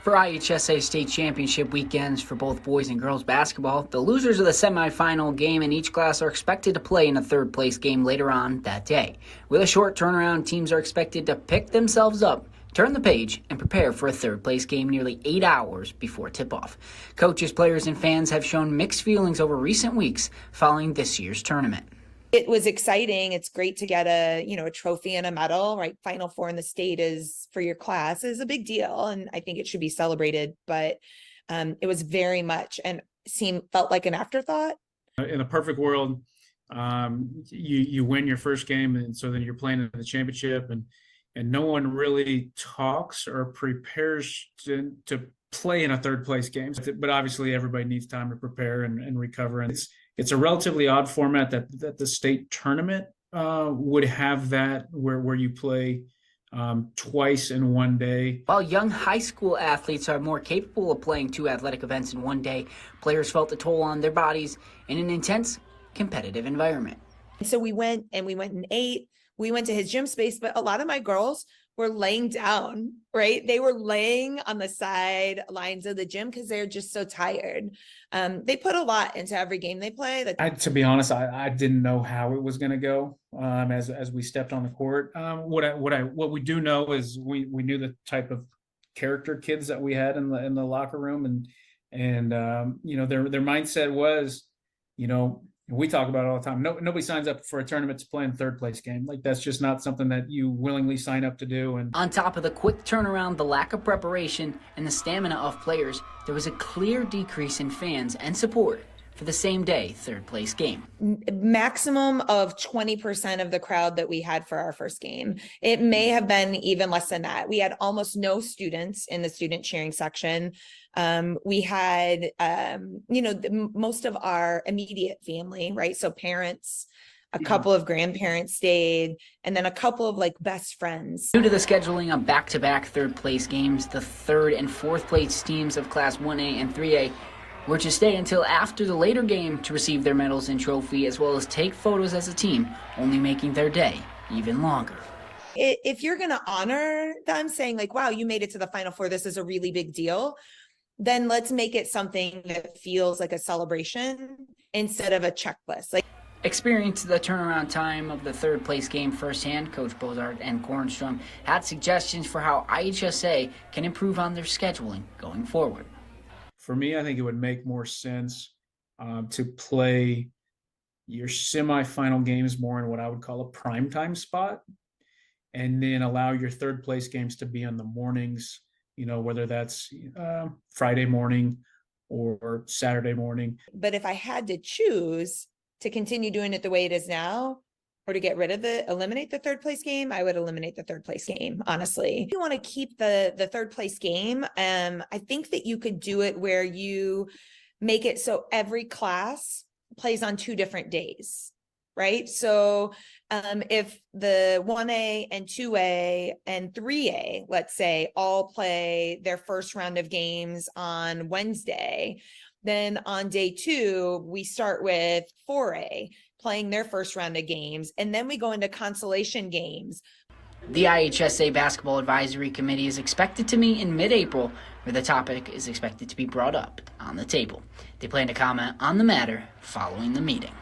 For IHSA state championship weekends for both boys and girls basketball, the losers of the semifinal game in each class are expected to play in a third place game later on that day. With a short turnaround, teams are expected to pick themselves up, turn the page, and prepare for a third place game nearly 8 hours before tip-off. Coaches, players, and fans have shown mixed feelings over recent weeks following this year's tournament. It was exciting. It's great to get a trophy and a medal, right? Final four in the state is for your class is a big deal. And I think it should be celebrated, but it was very much and felt like an afterthought. In a perfect world, you win your first game. And so then you're playing in the championship and no one really talks or prepares to play in a third place game. But obviously everybody needs time to prepare and recover. And it's a relatively odd format that the state tournament would have that where you play twice in one day. While young high school athletes are more capable of playing two athletic events in one day, players felt the toll on their bodies in an intense competitive environment. So we went and ate. We went to his gym space, but a lot of my girls were laying down, right? They were laying on the sidelines of the gym because they're just so tired. They put a lot into every game they play. To be honest, I didn't know how it was going to go as we stepped on the court. What we do know is we knew the type of character kids that we had in the locker room, and their mindset was, we talk about it all the time. Nobody signs up for a tournament to play in third place game. Like, that's just not something that you willingly sign up to do. And on top of the quick turnaround, the lack of preparation, and the stamina of players, there was a clear decrease in fans and support for the same day third place game. Maximum of 20% of the crowd that we had for our first game. It may have been even less than that. We had almost no students in the student cheering section. We had, most of our immediate family, right? So parents, a couple of grandparents stayed, and then a couple of best friends. Due to the scheduling of back-to-back third place games, the third and fourth place teams of Class 1A and 3A were to stay until after the later game to receive their medals and trophy, as well as take photos as a team, only making their day even longer. If you're going to honor them saying wow, you made it to the Final Four, this is a really big deal, then let's make it something that feels like a celebration instead of a checklist. Experienced the turnaround time of the third place game firsthand, Coach Bozart and Kornstrom had suggestions for how IHSA can improve on their scheduling going forward. For me, I think it would make more sense to play your semifinal games more in what I would call a primetime spot, and then allow your third place games to be in the mornings, whether that's Friday morning or Saturday morning. But if I had to choose to continue doing it the way it is now, or to get rid of eliminate the third place game, I would eliminate the third place game, honestly. If you want to keep the third place game, I think that you could do it where you make it so every class plays on 2 different days, right? So if the 1A and 2A and 3A, let's say, all play their first round of games on Wednesday, then on day 2, we start with 4A playing their first round of games, and then we go into consolation games. The IHSA Basketball Advisory Committee is expected to meet in mid-April, where the topic is expected to be brought up on the table. They plan to comment on the matter following the meeting.